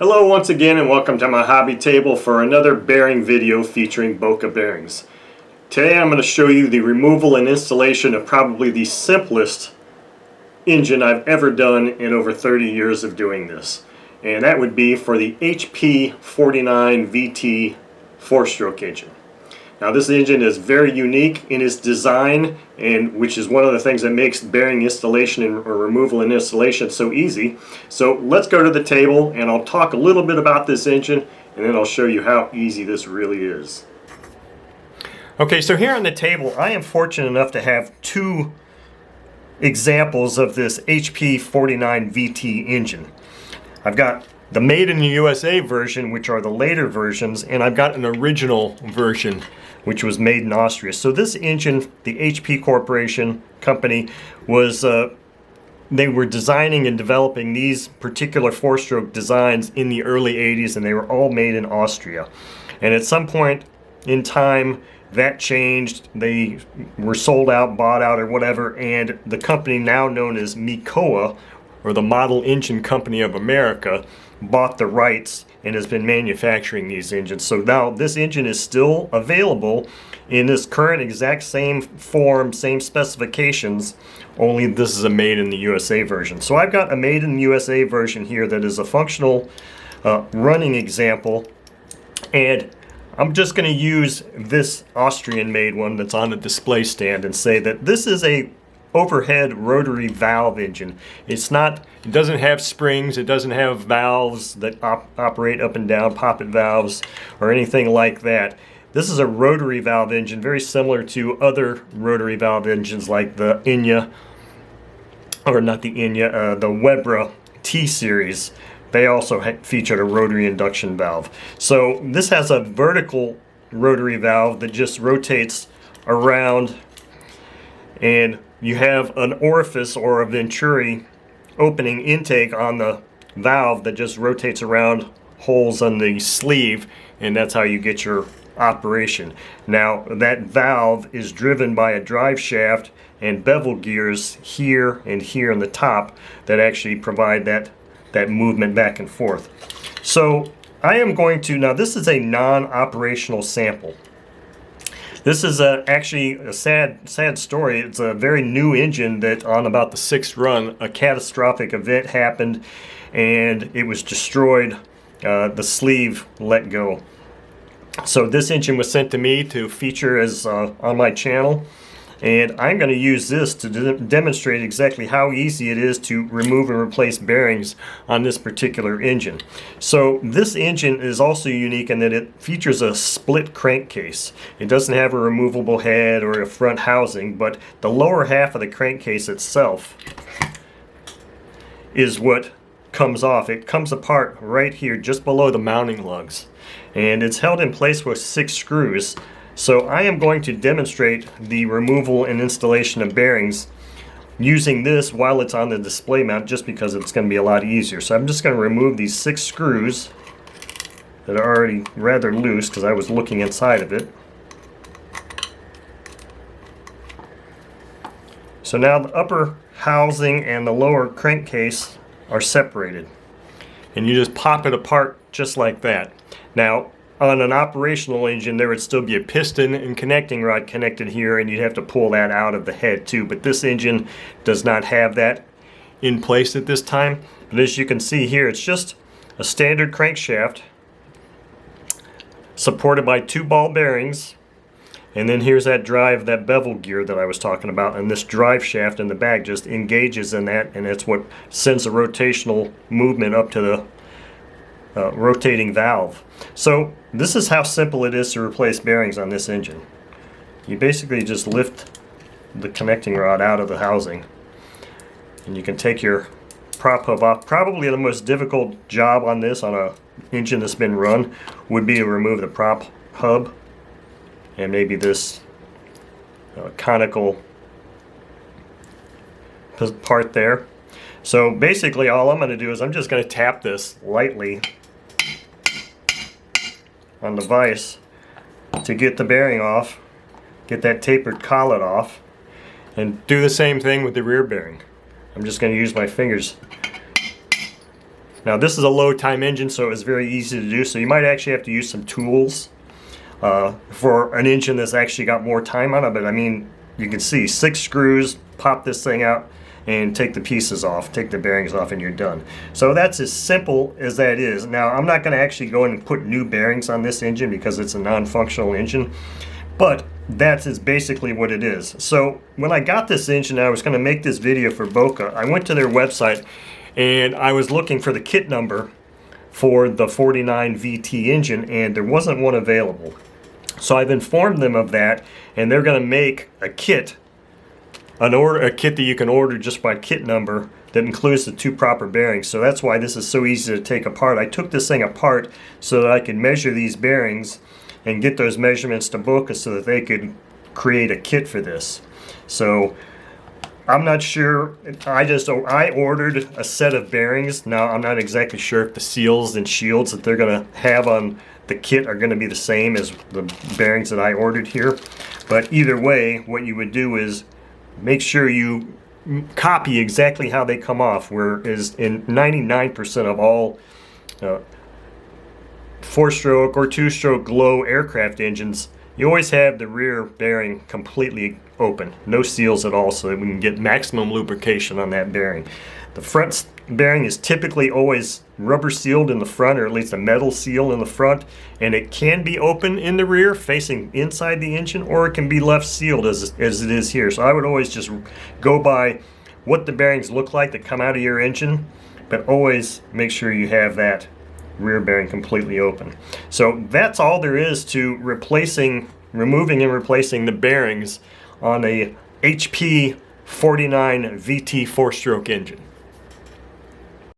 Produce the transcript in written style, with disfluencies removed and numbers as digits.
Hello once again and welcome to my hobby table for another bearing video featuring Boca bearings. Today I'm going to show you the removal and installation of probably the simplest engine I've ever done in over 30 years of doing this. And that would be for the HP 49 VT 4-stroke engine. Now this engine is very unique in its design, and which is one of the things that makes bearing installation or removal and installation so easy. So let's go to the table and I'll talk a little bit about this engine and then I'll show you how easy this really is. Okay, so here on the table I am fortunate enough to have two examples of this HP 49 VT engine. I've got the Made in the USA version, which are the later versions, and I've got an original version which was made in Austria. So this engine, the HP Corporation company, was they were designing and developing these particular 4-stroke designs in the early 80s, and they were all made in Austria. And at some point in time that changed. They were sold out, bought out, or whatever, and the company now known as Mikoa, or the Model Engine Company of America, bought the rights and has been manufacturing these engines. So now this engine is still available in this current exact same form, same specifications, only this is a Made in the USA version. So I've got a Made in the USA version here that is a functional running example, and I'm just going to use this Austrian made one that's on a display stand and say that this is a overhead rotary valve engine. It doesn't have springs, it doesn't have valves that operate up and down, poppet valves or anything like that. This is a rotary valve engine, very similar to other rotary valve engines like the Enya, or not the Enya, the Webra T-Series. They also featured a rotary induction valve. So this has a vertical rotary valve that just rotates around, and you have an orifice or a venturi opening intake on the valve that just rotates around holes on the sleeve, and that's how you get your operation. Now that valve is driven by a drive shaft and bevel gears here and here on the top that actually provide that movement back and forth. So I am going to, now this is a non-operational sample. This is actually a sad story. It's a very new engine that on about the 6th run, a catastrophic event happened and it was destroyed. The sleeve let go. So this engine was sent to me to feature as on my channel, and I'm going to use this to demonstrate exactly how easy it is to remove and replace bearings on this particular engine. So this engine is also unique in that it features a split crankcase. It doesn't have a removable head or a front housing, but the lower half of the crankcase itself is what comes off. It comes apart right here just below the mounting lugs, and it's held in place with 6 screws. So I am going to demonstrate the removal and installation of bearings using this while it's on the display mount, just because it's going to be a lot easier. So I'm just going to remove these 6 screws that are already rather loose because I was looking inside of it. So now the upper housing and the lower crankcase are separated, and you just pop it apart just like that. Now on an operational engine there would still be a piston and connecting rod connected here, and you'd have to pull that out of the head too, but this engine does not have that in place at this time. But as you can see here, it's just a standard crankshaft supported by 2 ball bearings, and then here's that bevel gear that I was talking about, and this drive shaft in the back just engages in that, and it's what sends a rotational movement up to the rotating valve. So this is how simple it is to replace bearings on this engine. You basically just lift the connecting rod out of the housing, and you can take your prop hub off. Probably the most difficult job on this, on a engine that's been run, would be to remove the prop hub and maybe this conical part there. So basically all I'm going to do is I'm just going to tap this lightly on the vise to get the bearing off, get that tapered collet off, and do the same thing with the rear bearing. I'm just going to use my fingers Now this is a low time engine, so it's very easy to do, so you might actually have to use some tools for an engine that's actually got more time on it. But I mean, you can see 6 screws, pop this thing out and take the pieces off, take the bearings off, and you're done. So that's as simple as that is. Now I'm not going to actually go in and put new bearings on this engine because it's a non-functional engine, but that is basically what it is. So when I got this engine, I was going to make this video for Boca. I went to their website and I was looking for the kit number for the 49 VT engine, and there wasn't one available. So I've informed them of that, and they're going to make a kit, a kit that you can order just by kit number that includes the 2 proper bearings. So that's why this is so easy to take apart. I took this thing apart so that I could measure these bearings and get those measurements to Boca so that they could create a kit for this. So I'm not sure. I ordered a set of bearings. Now I'm not exactly sure if the seals and shields that they're going to have on the kit are going to be the same as the bearings that I ordered here. But either way, what you would do is make sure you copy exactly how they come off, whereas in 99% of all 4-stroke or 2-stroke glow aircraft engines, you always have the rear bearing completely open, no seals at all, so that we can get maximum lubrication on that bearing. The front bearing is typically always rubber sealed in the front, or at least a metal seal in the front, and it can be open in the rear facing inside the engine, or it can be left sealed as it is here. So I would always just go by what the bearings look like that come out of your engine, but always make sure you have that rear bearing completely open. So that's all there is to removing and replacing the bearings on a HP 49 VT 4-stroke engine.